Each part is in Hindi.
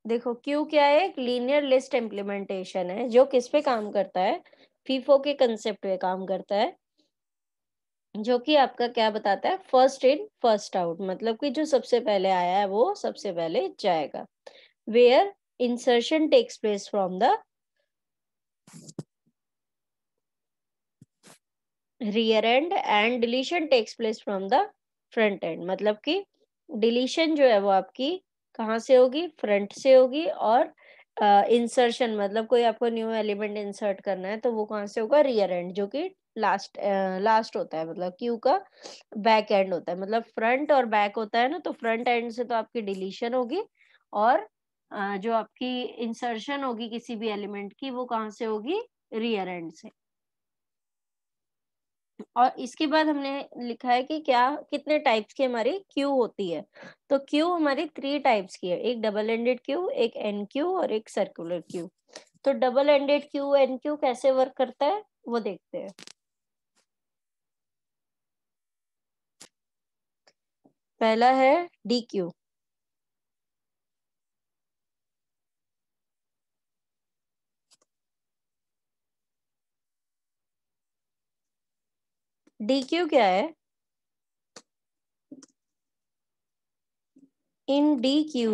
देखो क्यू क्या है, एक लीनियर लिस्ट इम्प्लीमेंटेशन है जो किस पे काम करता है, फीफो के कंसेप्ट पे काम करता है, जो कि आपका क्या बताता है, फर्स्ट इन फर्स्ट आउट, मतलब कि जो सबसे पहले आया है वो सबसे पहले जाएगा। Where insertion takes place from the rear end and deletion takes place from the front end, मतलब कि डिलीशन जो है वो आपकी कहाँ से होगी, फ्रंट से होगी, और इंसर्शन मतलब कोई आपको न्यू एलिमेंट इंसर्ट करना है तो वो कहाँ से होगा, रियर एंड, जो कि लास्ट होता है, मतलब क्यू का बैक एंड होता है, मतलब फ्रंट और बैक होता है ना, तो फ्रंट एंड से तो आपकी डिलीशन होगी, और जो आपकी इंसर्शन होगी किसी भी एलिमेंट की वो कहाँ से होगी, रियर एंड से। और इसके बाद हमने लिखा है कि क्या कितने टाइप्स की हमारी क्यू होती है, तो क्यू हमारी 3 टाइप्स की है, एक डबल एंडेड क्यू, एक एन क्यू और एक सर्कुलर क्यू। तो double ended queue enqueue कैसे वर्क करता है वो देखते हैं। पहला है डी क्यू। डी क्यू क्या है, in D Q,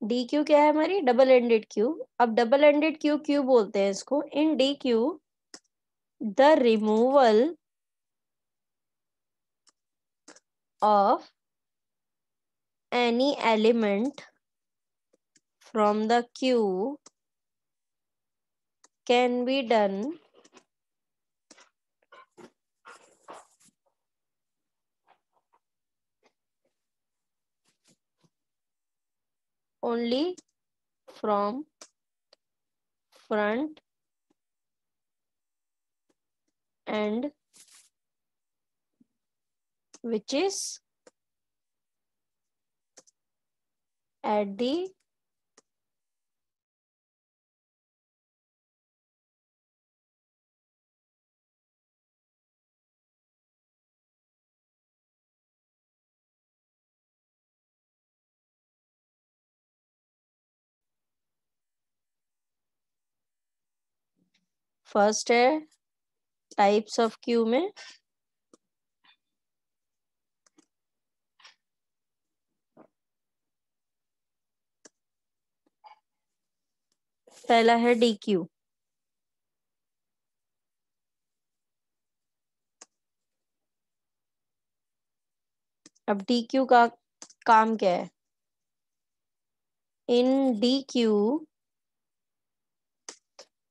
D Q क्या है हमारी, डबल एंडेड क्यू। अब डबल एंडेड क्यू क्यू बोलते हैं इसको, in D Q the removal of any element from the queue can be done only from front end, which is at the first है टाइप्स ऑफ क्यू में, पहला है डी क्यू। अब डी क्यू का काम क्या है, in D Q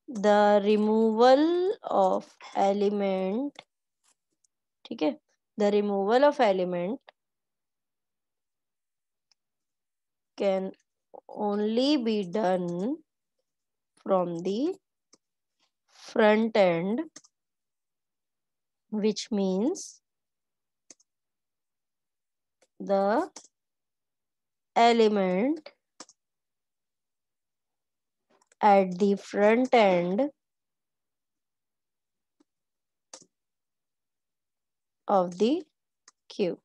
the removal of element, ठीक है, the removal of element can only be done from the front end, which means the element at the front end of the queue।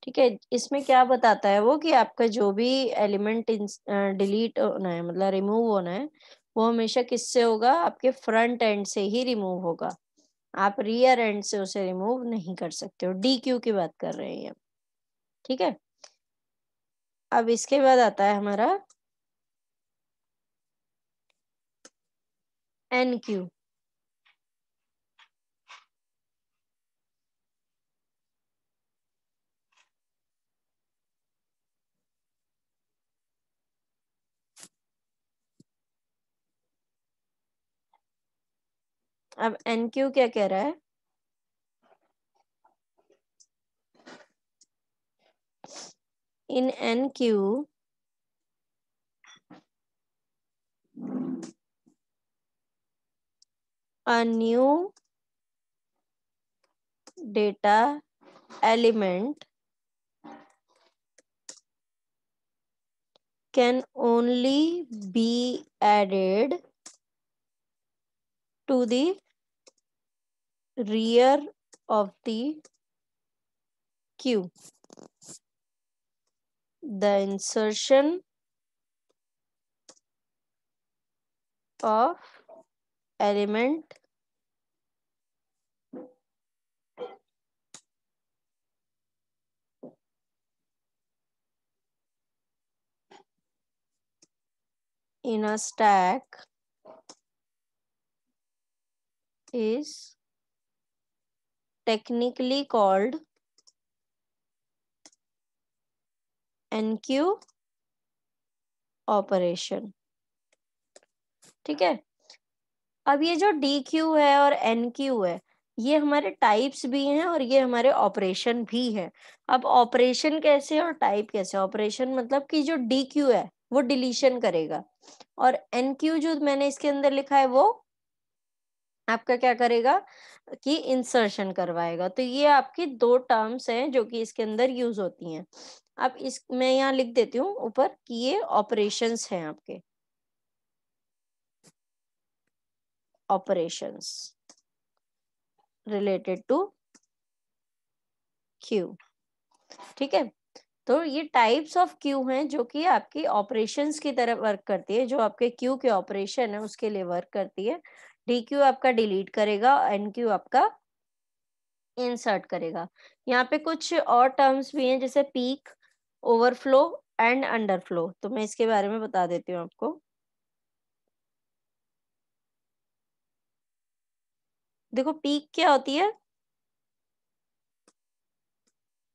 ठीक है, इसमें क्या बताता है वो कि आपका जो भी एलिमेंट डिलीट होना है, मतलब रिमूव होना है, वो हमेशा किससे होगा, आपके फ्रंट एंड से ही रिमूव होगा, आप रियर एंड से उसे रिमूव नहीं कर सकते हो। डी क्यू की बात कर रहे हैं, ठीक है। अब इसके बाद आता है हमारा एन क्यू। अब एन क्यू क्या कह रहा है, in an Q a new data element can only be added to the rear of the queue। the insertion of element in a stack is technically called NQ operation. ठीक है, अब ये जो DQ है और NQ है, ये हमारे टाइप्स भी हैं और ये हमारे ऑपरेशन भी है। अब ऑपरेशन कैसे और टाइप कैसे? ऑपरेशन मतलब कि जो DQ है वो डिलीशन करेगा और NQ जो मैंने इसके अंदर लिखा है वो आपका क्या करेगा कि इंसर्शन करवाएगा। तो ये आपकी दो टर्म्स हैं जो कि इसके अंदर यूज होती हैं। अब इस मैं यहाँ लिख देती हूँ ऊपर कि ये ऑपरेशंस हैं आपके, ऑपरेशंस रिलेटेड टू क्यू। ठीक है, तो ये टाइप्स ऑफ क्यू हैं जो कि आपकी ऑपरेशंस की तरह वर्क करती है, जो आपके क्यू के ऑपरेशन है उसके लिए वर्क करती है। डी क्यू आपका डिलीट करेगा, एन क्यू आपका इंसर्ट करेगा। यहाँ पे कुछ और टर्म्स भी हैं जैसे पीक, ओवरफ्लो एंड अंडरफ्लो, तो मैं इसके बारे में बता देती हूँ आपको। देखो पीक क्या होती है?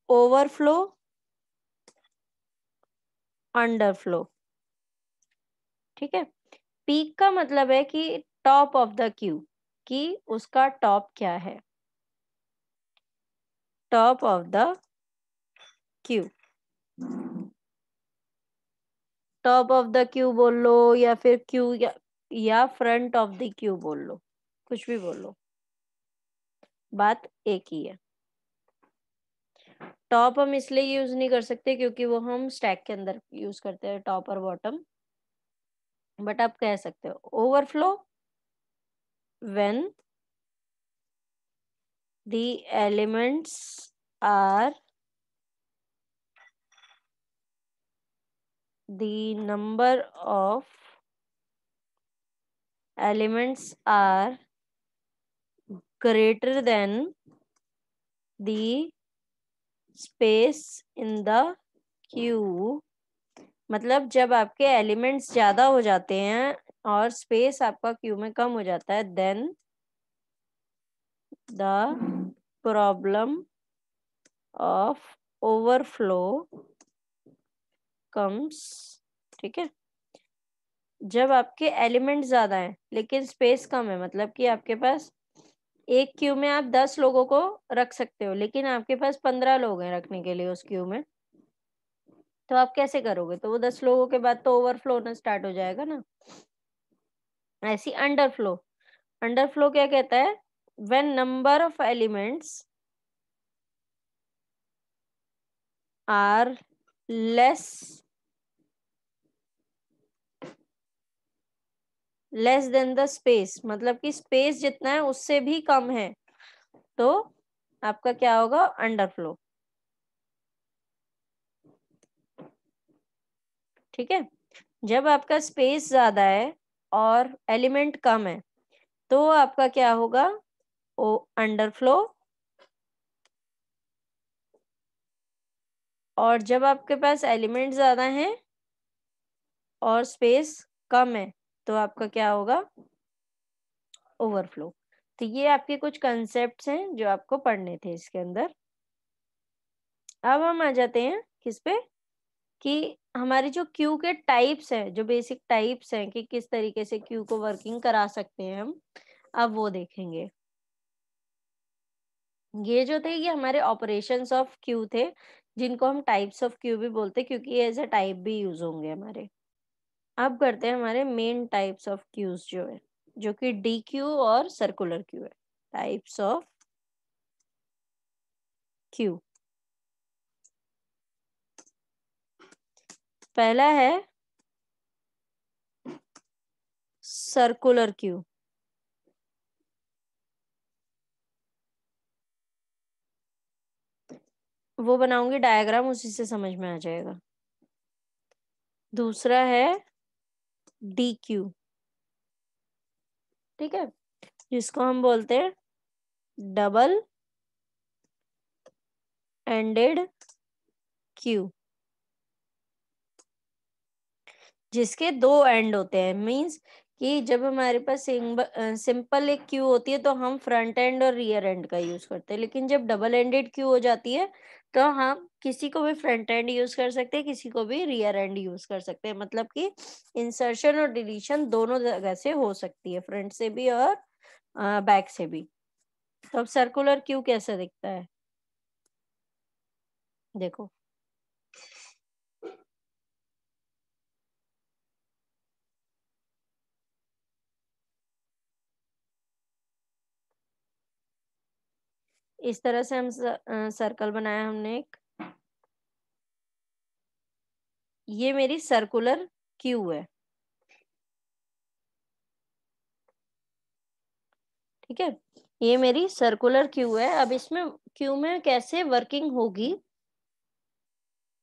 Overflow, underflow. ठीक है, पीक का मतलब है कि टॉप ऑफ द क्यू, कि उसका टॉप क्या है, top of the Q. Top of the Q बोल लो या फिर क्यू या फ्रंट ऑफ द क्यू बोल लो, कुछ भी बोल लो, बात एक ही है। टॉप हम इसलिए यूज नहीं कर सकते क्योंकि वो हम स्टैक के अंदर यूज करते हैं, टॉप और बॉटम, बट आप कह सकते हो overflow when the elements are the number of elements are greater than the space in the queue। मतलब जब आपके एलिमेंट्स ज्यादा हो जाते हैं और स्पेस आपका क्यू में कम हो जाता है, then the problem of overflow comes. ठीक है, जब आपके एलिमेंट ज्यादा हैं लेकिन स्पेस कम है, मतलब कि आपके पास एक क्यू में आप 10 लोगों को रख सकते हो लेकिन आपके पास 15 लोग हैं रखने के लिए उस क्यू में, तो आप कैसे करोगे? तो वो 10 लोगों के बाद तो ओवरफ्लो होना स्टार्ट हो जाएगा ना। ऐसी अंडरफ्लो, अंडरफ्लो क्या कहता है? When number of elements are less less than the space, मतलब कि स्पेस जितना है उससे भी कम है, तो आपका क्या होगा? अंडरफ्लो। ठीक है, जब आपका स्पेस ज्यादा है और एलिमेंट कम है तो आपका क्या होगा? ओ अंडरफ्लो। और जब आपके पास एलिमेंट ज्यादा हैं और स्पेस कम है तो आपका क्या होगा? ओवरफ्लो। तो ये आपके कुछ कंसेप्ट्स हैं जो आपको पढ़ने थे इसके अंदर। अब हम आ जाते हैं किस पे, कि हमारी जो क्यू के टाइप्स हैं, जो बेसिक टाइप्स हैं कि किस तरीके से क्यू को वर्किंग करा सकते हैं हम, अब वो देखेंगे। ये जो थे ये हमारे ऑपरेशंस ऑफ क्यू थे, जिनको हम टाइप्स ऑफ क्यू भी बोलते हैं क्योंकि एज अ टाइप भी यूज होंगे हमारे। अब करते हैं हमारे मेन टाइप्स ऑफ क्यूज जो है, जो कि डी क्यू और सर्कुलर क्यू है। टाइप्स ऑफ क्यू, पहला है सर्कुलर क्यू। वो बनाऊंगी डायग्राम, उसी से समझ में आ जाएगा। दूसरा है डी क्यू, ठीक है, जिसको हम बोलते हैं डबल एंडेड क्यू, जिसके दो एंड होते हैं। मींस कि जब हमारे पास सिंपल एक क्यू होती है तो हम फ्रंट एंड और रियर एंड का यूज करते हैं, लेकिन जब डबल एंडेड क्यू हो जाती है तो हम किसी को भी फ्रंट एंड यूज कर सकते हैं, किसी को भी रियर एंड यूज कर सकते हैं। मतलब कि इंसर्शन और डिलीशन दोनों जगह से हो सकती है, फ्रंट से भी और बैक से भी। तो अब सर्कुलर क्यू कैसा दिखता है, देखो। इस तरह से हम सर्कल बनाया हमने एक, ये मेरी सर्कुलर क्यू है, ठीक है। ये मेरी सर्कुलर क्यू है। अब इसमें क्यू में कैसे वर्किंग होगी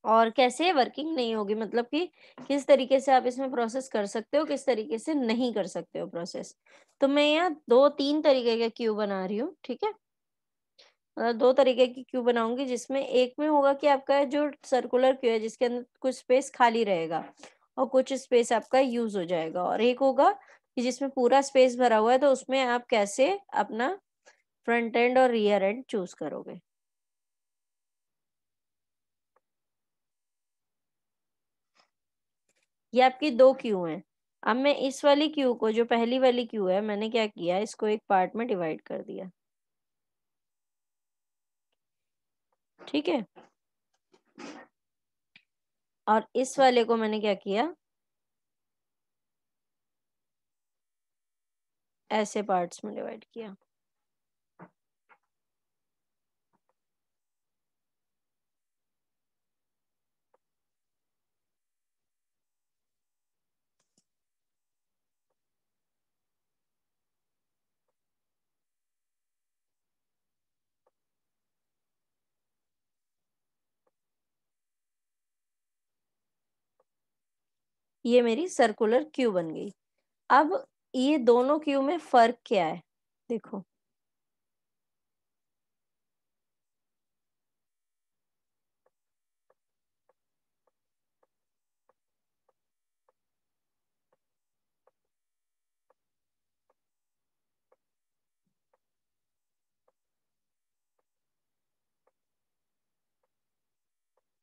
और कैसे वर्किंग नहीं होगी, मतलब कि किस तरीके से आप इसमें प्रोसेस कर सकते हो, किस तरीके से नहीं कर सकते हो प्रोसेस। तो मैं यहाँ 2-3 तरीके के क्यू बना रही हूँ, ठीक है। 2 तरीके की क्यू बनाऊंगी, जिसमें एक में होगा कि आपका जो सर्कुलर क्यू है जिसके अंदर कुछ स्पेस खाली रहेगा और कुछ स्पेस आपका यूज हो जाएगा, और एक होगा कि जिसमें पूरा स्पेस भरा हुआ है, तो उसमें आप कैसे अपना फ्रंट एंड और रियर एंड चूज करोगे। ये आपकी 2 क्यू हैं। अब मैं इस वाली क्यू को, जो पहली वाली क्यू है, मैंने क्या किया, इसको एक पार्ट में डिवाइड कर दिया, ठीक है। और इस वाले को मैंने क्या किया, ऐसे पार्ट्स में डिवाइड किया। ये मेरी सर्कुलर क्यू बन गई। अब ये दोनों क्यू में फर्क क्या है, देखो।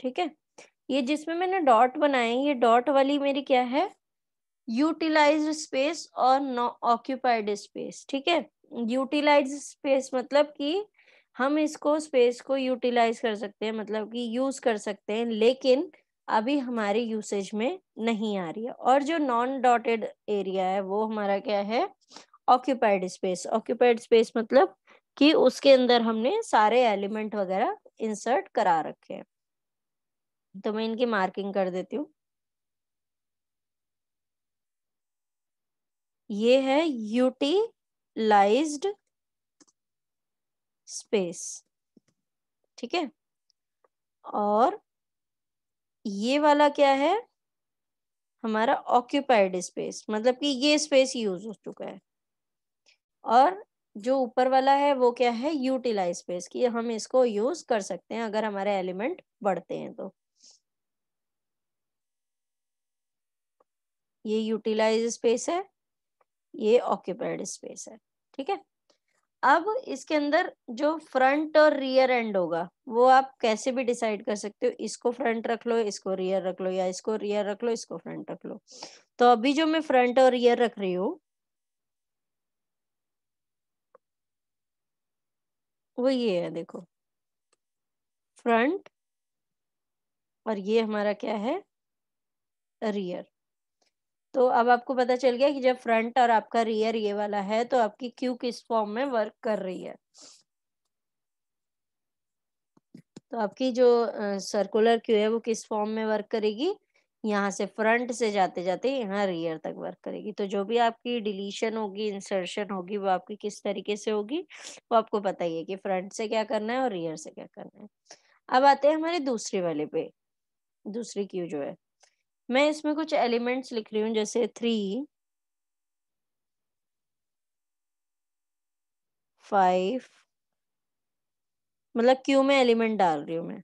ठीक है, ये जिसमें मैंने डॉट बनाए, ये डॉट वाली मेरी क्या है, यूटिलाइज्ड स्पेस और ऑक्यूपाइड स्पेस, ठीक है। यूटिलाइज्ड स्पेस मतलब कि हम इसको स्पेस को यूटिलाइज कर सकते हैं, मतलब कि यूज कर सकते हैं, लेकिन अभी हमारे यूसेज में नहीं आ रही है। और जो नॉन डॉटेड एरिया है वो हमारा क्या है, ऑक्यूपाइड स्पेस। ऑक्यूपाइड स्पेस मतलब कि उसके अंदर हमने सारे एलिमेंट वगैरह इंसर्ट करा रखे हैं। तो मैं इनकी मार्किंग कर देती हूँ। ये है यूटिलाइज्ड स्पेस, ठीक है। और ये वाला क्या है, हमारा ऑक्यूपाइड स्पेस, मतलब कि ये स्पेस यूज हो चुका है। और जो ऊपर वाला है वो क्या है, यूटिलाइज स्पेस, कि हम इसको यूज कर सकते हैं अगर हमारे एलिमेंट बढ़ते हैं तो। ये यूटिलाइज स्पेस है, ये ऑक्यूपाइड स्पेस है, ठीक है। अब इसके अंदर जो फ्रंट और रियर एंड होगा वो आप कैसे भी डिसाइड कर सकते हो, इसको फ्रंट रख लो, इसको रियर रख लो, या इसको रियर रख लो, इसको फ्रंट रख लो। तो अभी जो मैं फ्रंट और रियर रख रही हूँ वो ये है, देखो, फ्रंट, और ये हमारा क्या है, रियर। तो अब आपको पता चल गया कि जब फ्रंट और आपका रियर ये वाला है तो आपकी क्यू किस फॉर्म में वर्क कर रही है। तो आपकी जो सर्कुलर क्यू है वो किस फॉर्म में वर्क करेगी, यहाँ से फ्रंट से जाते जाते यहाँ रियर तक वर्क करेगी। तो जो भी आपकी डिलीशन होगी, इंसर्शन होगी, वो आपकी किस तरीके से होगी, वो आपको पता ही है कि फ्रंट से क्या करना है और रियर से क्या करना है। अब आते हैं हमारे दूसरे वाले पे, दूसरी क्यू जो है, मैं इसमें कुछ एलिमेंट्स लिख रही हूँ, जैसे 3, 5, मतलब क्यू में एलिमेंट डाल रही हूँ मैं।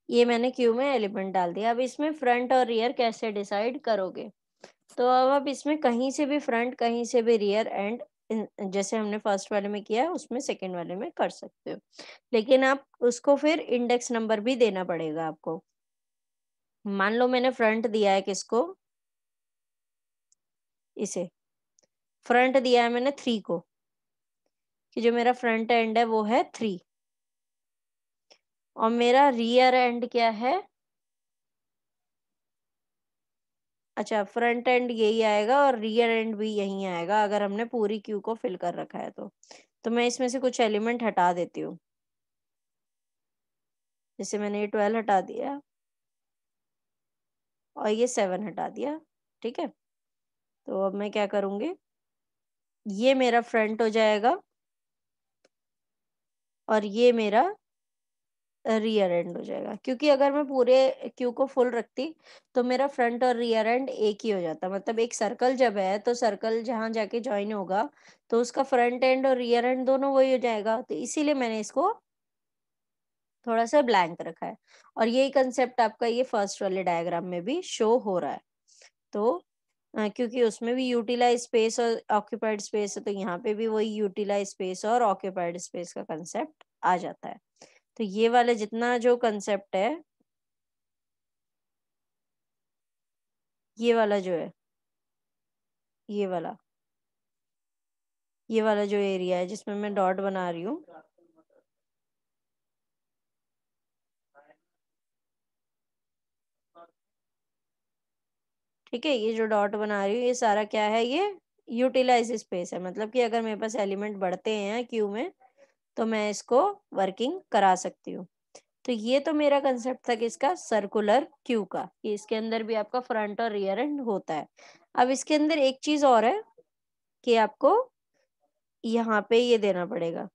ये मैंने क्यू में एलिमेंट डाल दिया। अब इसमें फ्रंट और रियर कैसे डिसाइड करोगे? तो अब आप इसमें कहीं से भी फ्रंट, कहीं से भी रियर एंड जैसे हमने फर्स्ट वाले में किया है, उसमें सेकंड वाले में कर सकते हो। लेकिन आप उसको फिर इंडेक्स नंबर भी देना पड़ेगा आपको। मान लो मैंने फ्रंट दिया है किसको? इसे। फ्रंट दिया है मैंने 3 को, कि जो मेरा फ्रंट एंड है वो है 3, और मेरा रियर एंड क्या है? अच्छा, फ्रंट एंड यही आएगा और रियर एंड भी यही आएगा अगर हमने पूरी क्यू को फिल कर रखा है तो। तो मैं इसमें से कुछ एलिमेंट हटा देती हूँ। जैसे मैंने ये 12 हटा दिया और ये 7 हटा दिया, ठीक है? तो अब मैं क्या करूँगी? ये मेरा फ्रंट हो जाएगा और ये मेरा रियर एंड हो जाएगा, क्योंकि अगर मैं पूरे क्यू को फुल रखती तो मेरा फ्रंट और रियर एंड एक ही हो जाता। मतलब एक सर्कल जब है तो सर्कल जहाँ जाके ज्वाइन होगा तो उसका फ्रंट एंड और रियर एंड दोनों वही हो जाएगा। तो इसीलिए मैंने इसको थोड़ा सा ब्लैंक रखा है, और यही कंसेप्ट आपका ये फर्स्ट वाले डायग्राम में भी शो हो रहा है। तो क्योंकि उसमें भी यूटिलाइज स्पेस और ऑक्यूपाइड स्पेस है, तो यहाँ पे भी वही यूटिलाइज स्पेस और ऑक्यूपाइड स्पेस का कंसेप्ट आ जाता है। तो ये वाला जितना जो कंसेप्ट है, ये वाला जो है, ये वाला ये वाला जो एरिया है जिसमें मैं डॉट बना रही हूँ, ठीक है, ये जो डॉट बना रही हूँ ये सारा क्या है? ये यूटिलाइज स्पेस है। मतलब कि अगर मेरे पास एलिमेंट बढ़ते हैं क्यू में तो मैं इसको वर्किंग करा सकती हूँ। तो ये तो मेरा कंसेप्ट था किसका? सर्कुलर क्यू का, कि इसके अंदर भी आपका फ्रंट और रियर एंड होता है। अब इसके अंदर एक चीज और है कि आपको यहाँ पे ये देना पड़ेगा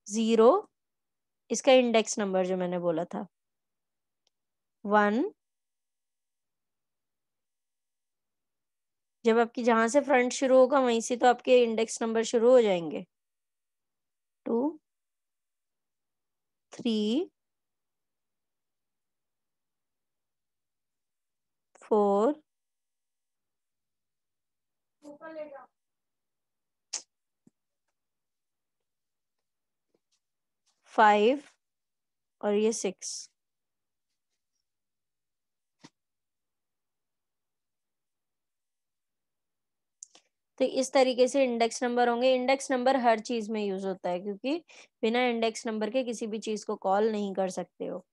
0, इसका इंडेक्स नंबर जो मैंने बोला था 1। जब आपकी जहां से फ्रंट शुरू होगा वहीं से तो आपके इंडेक्स नंबर शुरू हो जाएंगे। 2, 3, 4, 5 और ये 6। तो इस तरीके से इंडेक्स नंबर होंगे। इंडेक्स नंबर हर चीज में यूज होता है, क्योंकि बिना इंडेक्स नंबर के किसी भी चीज को कॉल नहीं कर सकते हो।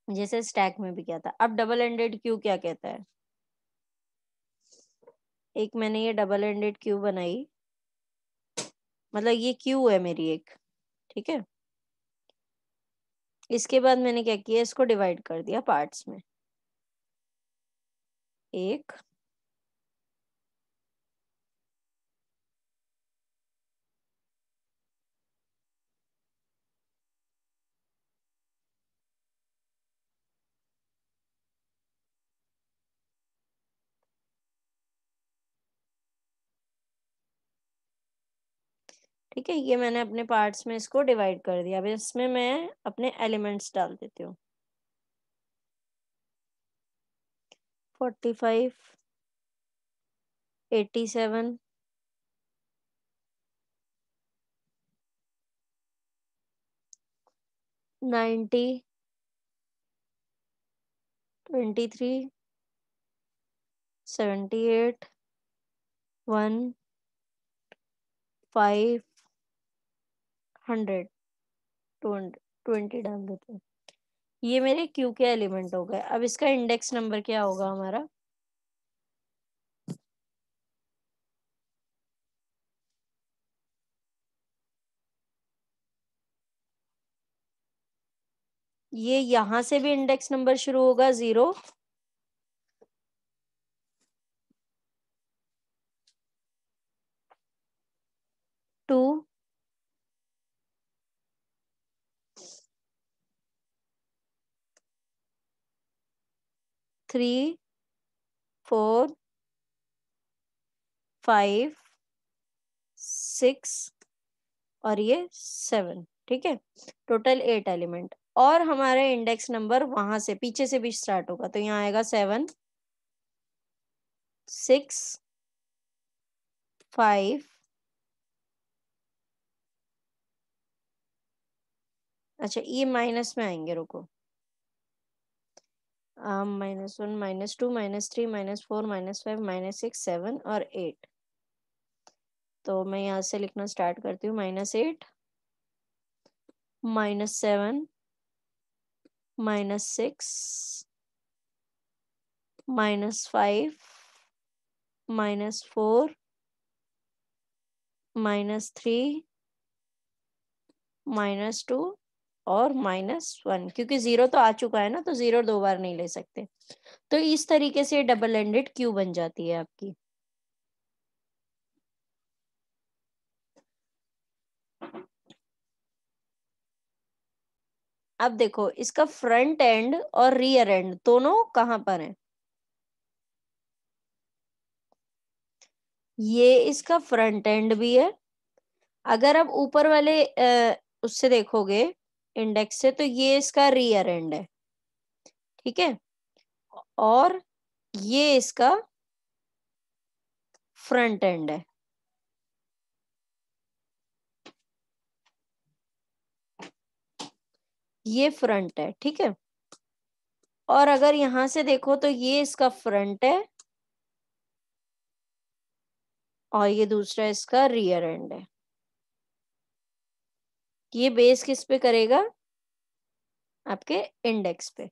जैसे स्टैक में भी क्या था। अब डबल एंडेड क्यू क्या कहता है? एक मैंने ये डबल एंडेड क्यू बनाई, मतलब ये क्यू है मेरी एक, ठीक है। इसके बाद मैंने क्या किया? इसको डिवाइड कर दिया पार्ट्स में। एक, ठीक है, ये मैंने अपने पार्ट्स में इसको डिवाइड कर दिया। अब इसमें मैं अपने एलिमेंट्स डाल देती हूँ। 45, 87, 90, 23, 78, 1, 5, 100, 200। 20 डाल देते हैं। ये मेरे क्यू के एलिमेंट हो गए। अब इसका इंडेक्स नंबर क्या होगा हमारा? ये यहां से भी इंडेक्स नंबर शुरू होगा 0, 2, 3, 4, 5, 6 और ये 7। ठीक है, टोटल 8 एलिमेंट। और हमारा इंडेक्स नंबर वहां से पीछे से भी स्टार्ट होगा, तो यहाँ आएगा 7, 6, 5, अच्छा ये माइनस में आएंगे, रुको। -1, -2, -3, -4, -5, -6, 7 और 8। तो मैं यहाँ से लिखना स्टार्ट करती हूँ। -8, -7, -6, -5, -4, -3, -2 और -1, क्योंकि 0 तो आ चुका है ना, तो 0 दो बार नहीं ले सकते। तो इस तरीके से डबल एंडेड क्यू बन जाती है आपकी। अब देखो, इसका फ्रंट एंड और रियर एंड दोनों कहाँ पर है? ये इसका फ्रंट एंड भी है। अगर आप ऊपर वाले उससे देखोगे इंडेक्स से, तो ये इसका रियर एंड है। ठीक है, और ये इसका फ्रंट एंड है। ये फ्रंट है। ठीक है, और अगर यहां से देखो तो ये इसका फ्रंट है और ये दूसरा इसका रियर एंड है। ये बेस किस पे करेगा? आपके इंडेक्स पे।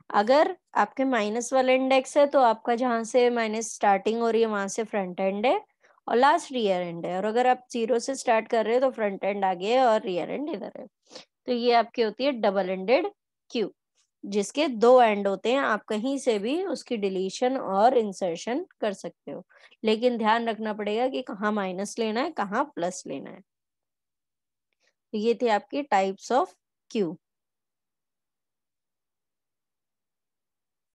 अगर आपके माइनस वाला इंडेक्स है तो आपका जहां से माइनस स्टार्टिंग हो रही है वहां से फ्रंट एंड है और लास्ट रियर एंड है। और अगर आप 0 से स्टार्ट कर रहे हो तो फ्रंट एंड आगे है और रियर एंड इधर है। तो ये आपकी होती है डबल एंडेड क्यू, जिसके 2 एंड होते हैं। आप कहीं से भी उसकी डिलीशन और इंसर्शन कर सकते हो, लेकिन ध्यान रखना पड़ेगा कि कहाँ माइनस लेना है, कहाँ प्लस लेना है। तो ये थे आपकी टाइप्स ऑफ क्यू।